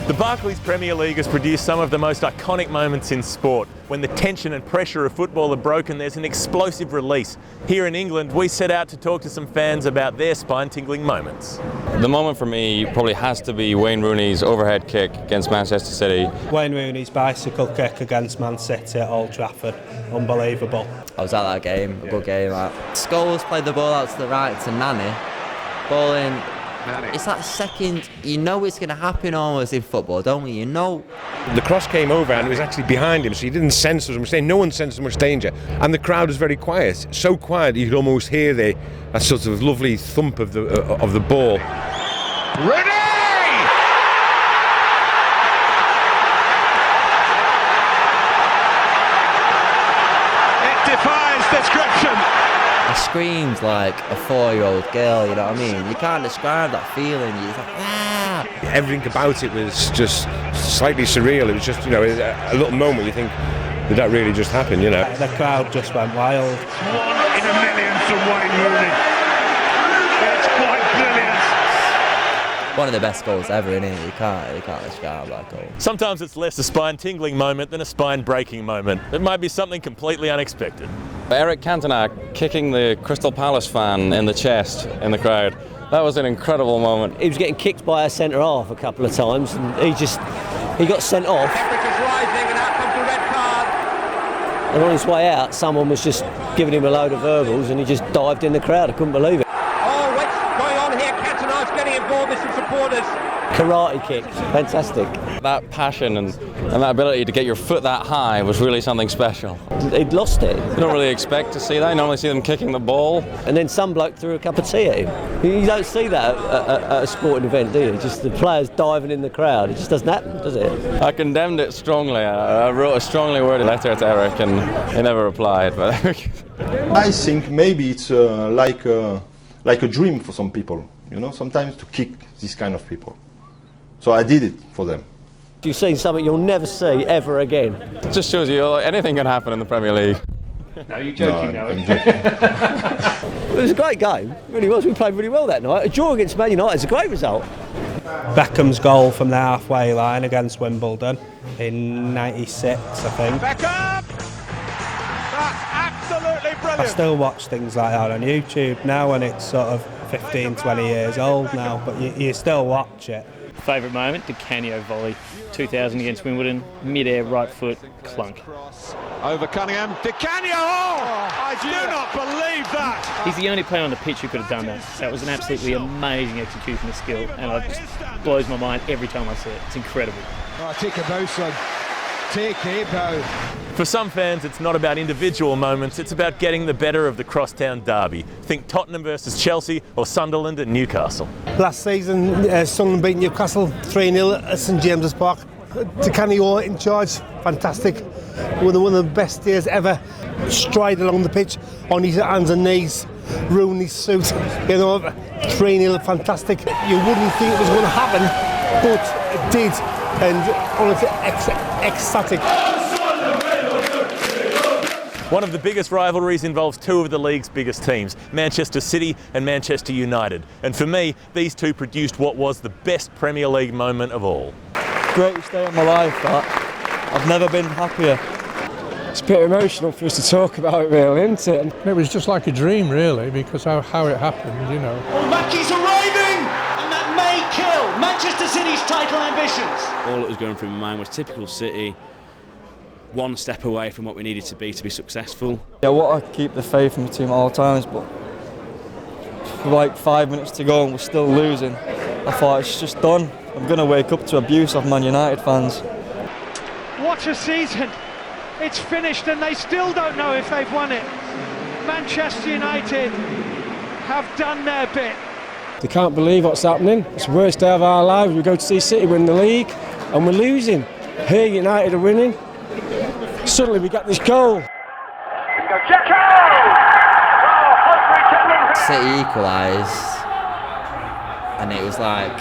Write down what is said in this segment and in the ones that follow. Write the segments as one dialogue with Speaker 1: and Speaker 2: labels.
Speaker 1: The Barclays Premier League has produced some of the most iconic moments in sport. When the tension and pressure of football are broken, there's an explosive release. Here in England, we set out to talk to some fans about their spine-tingling moments.
Speaker 2: The moment for me probably has to be Wayne Rooney's overhead kick against Manchester City.
Speaker 3: Wayne Rooney's bicycle kick against Man City at Old Trafford. Unbelievable.
Speaker 4: I was at that game, a good game. Scholes played the ball out to the right to Nani. Ball in. It's that second, you know it's going to happen almost in football, don't we? You know.
Speaker 5: The cross came over and it was actually behind him, so he didn't sense as much danger. No one sensed as much danger. And the crowd was very quiet, so quiet you could almost hear that sort of lovely thump of the ball.
Speaker 6: Rooney! It defies description.
Speaker 4: I screamed like a 4-year-old girl, you know what I mean? You can't describe that feeling. You're like, ah!
Speaker 5: Everything about it was just slightly surreal. It was just, you know, a little moment you think, did that really just happen, you know?
Speaker 3: The crowd just went wild.
Speaker 6: One in a million to Wayne Rooney. It's quite brilliant.
Speaker 4: One of the best goals ever, isn't it? You can't describe that goal.
Speaker 1: Sometimes it's less a spine-tingling moment than a spine-breaking moment. It might be something completely unexpected.
Speaker 2: Eric Cantona kicking the Crystal Palace fan in the chest in the crowd. That was an incredible moment.
Speaker 7: He was getting kicked by a centre-half a couple of times and he got sent off.
Speaker 6: Temperature's rising and out comes the red card.
Speaker 7: And on his way out, someone was just giving him a load of verbals and he just dived in the crowd. I couldn't believe it.
Speaker 6: Oh, what's going on here? Cantona's getting involved with some supporters.
Speaker 7: Karate kick, fantastic.
Speaker 2: That passion and that ability to get your foot that high was really something special.
Speaker 7: He'd lost it.
Speaker 2: You don't really expect to see that. You normally see them kicking the ball.
Speaker 7: And then some bloke threw a cup of tea at him. You don't see that at a sporting event, do you? Just the players diving in the crowd. It just doesn't happen, does it?
Speaker 2: I condemned it strongly. I wrote a strongly worded letter to Eric and he never replied. But
Speaker 8: I think maybe it's like a dream for some people, you know, sometimes to kick this kind of people. So I did it for them.
Speaker 7: You've seen something you'll never see ever again.
Speaker 2: it just shows you anything can happen in the Premier League.
Speaker 6: No, you're joking now.
Speaker 7: It was a great game, it really was. We played really well that night. A draw against Man United is a great result.
Speaker 3: Beckham's goal from the halfway line against Wimbledon in '96, I think.
Speaker 6: Beckham! That's absolutely brilliant.
Speaker 3: I still watch things like that on YouTube now, and it's sort of 15, 20 years old now, but you still watch it.
Speaker 9: Favourite moment, Di Canio volley, 2000 against Wimbledon, mid-air right foot, clunk.
Speaker 6: Over Cunningham, Di Canio! Oh, I do not believe that!
Speaker 9: He's the only player on the pitch who could have done that. That was an absolutely amazing execution of skill, and it just blows my mind every time I see it. It's incredible.
Speaker 6: Oh, take a bow, son. Take a bow.
Speaker 1: For some fans, it's not about individual moments, it's about getting the better of the crosstown derby. Think Tottenham versus Chelsea or Sunderland and Newcastle.
Speaker 10: Last season, Sunderland beat Newcastle 3-0 at St James's Park. Di Canio in charge, fantastic. One of the best days ever. Stride along the pitch on his hands and knees. Rooney's suit, 3-0, fantastic. You wouldn't think it was going to happen, but it did. And honestly, ecstatic.
Speaker 1: One of the biggest rivalries involves two of the league's biggest teams, Manchester City and Manchester United. And for me, these two produced what was the best Premier League moment of all.
Speaker 11: Greatest day of my life, that. I've never been happier. It's a bit emotional for us to talk about it, really, isn't it?
Speaker 12: It was just like a dream, really, because how it happened, you know.
Speaker 13: Oh, Mackey's arriving! And that may kill Manchester City's title ambitions.
Speaker 14: All that was going through my mind was typical City, one step away from what we needed to be successful.
Speaker 11: Yeah, I want to keep the faith in the team at all times, but for like 5 minutes to go and we're still losing. I thought it's just done. I'm going to wake up to abuse of Man United fans.
Speaker 15: What a season! It's finished and they still don't know if they've won it. Manchester United have done their bit.
Speaker 16: They can't believe what's happening. It's the worst day of our lives. We go to see City win the league and we're losing. Here United are winning. Suddenly we get this goal.
Speaker 4: City equalised and it was like,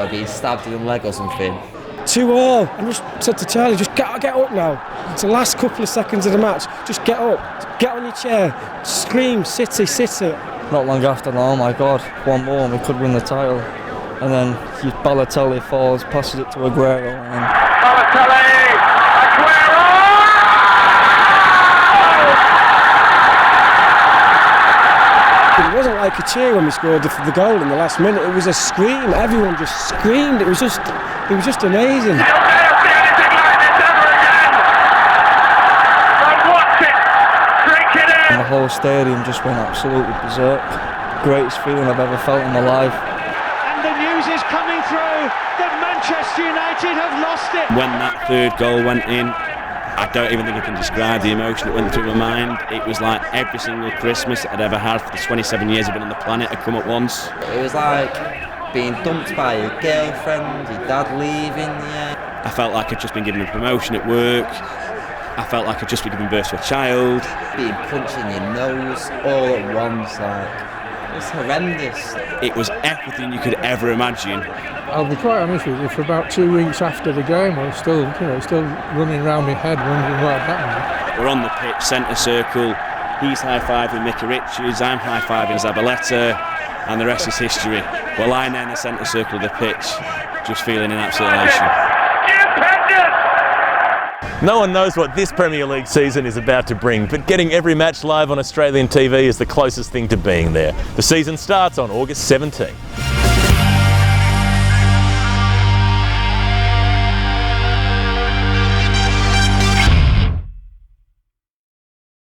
Speaker 4: being stabbed in the leg or something.
Speaker 16: 2-2, and just said to Charlie, just get up now. It's the last couple of seconds of the match. Just get up, get on your chair, scream, City, City.
Speaker 11: Not long after, oh my God, one more and we could win the title. And then Balotelli falls, passes it to Aguero. And
Speaker 6: Balotelli! Aguero!
Speaker 16: It wasn't like a cheer when we scored the goal in the last minute. It was a scream. Everyone just screamed. It was just amazing.
Speaker 11: And the whole stadium just went absolutely berserk. Greatest feeling I've ever felt in my life.
Speaker 15: And the news is coming through that Manchester United have lost it.
Speaker 14: When that third goal went in, I don't even think I can describe the emotion that went through my mind. It was like every single Christmas I'd ever had for the 27 years I've been on the planet had come at once.
Speaker 4: It was like being dumped by your girlfriend, your dad leaving you.
Speaker 14: I felt like I'd just been given a promotion at work. I felt like I'd just been given birth to a child.
Speaker 4: Being punched in your nose all at once, like, it was horrendous.
Speaker 14: It was everything you could ever imagine.
Speaker 12: I'll be quite honest with you, for about 2 weeks after the game I was still running around my head wondering what had happened.
Speaker 14: We're on the pitch, centre circle, he's high-fiving Mickey Richards, I'm high-fiving Zabaleta, and the rest is history. We're lying there in the centre circle of the pitch, just feeling an absolute elation.
Speaker 1: No one knows what this Premier League season is about to bring, but getting every match live on Australian TV is the closest thing to being there. The season starts on August 17.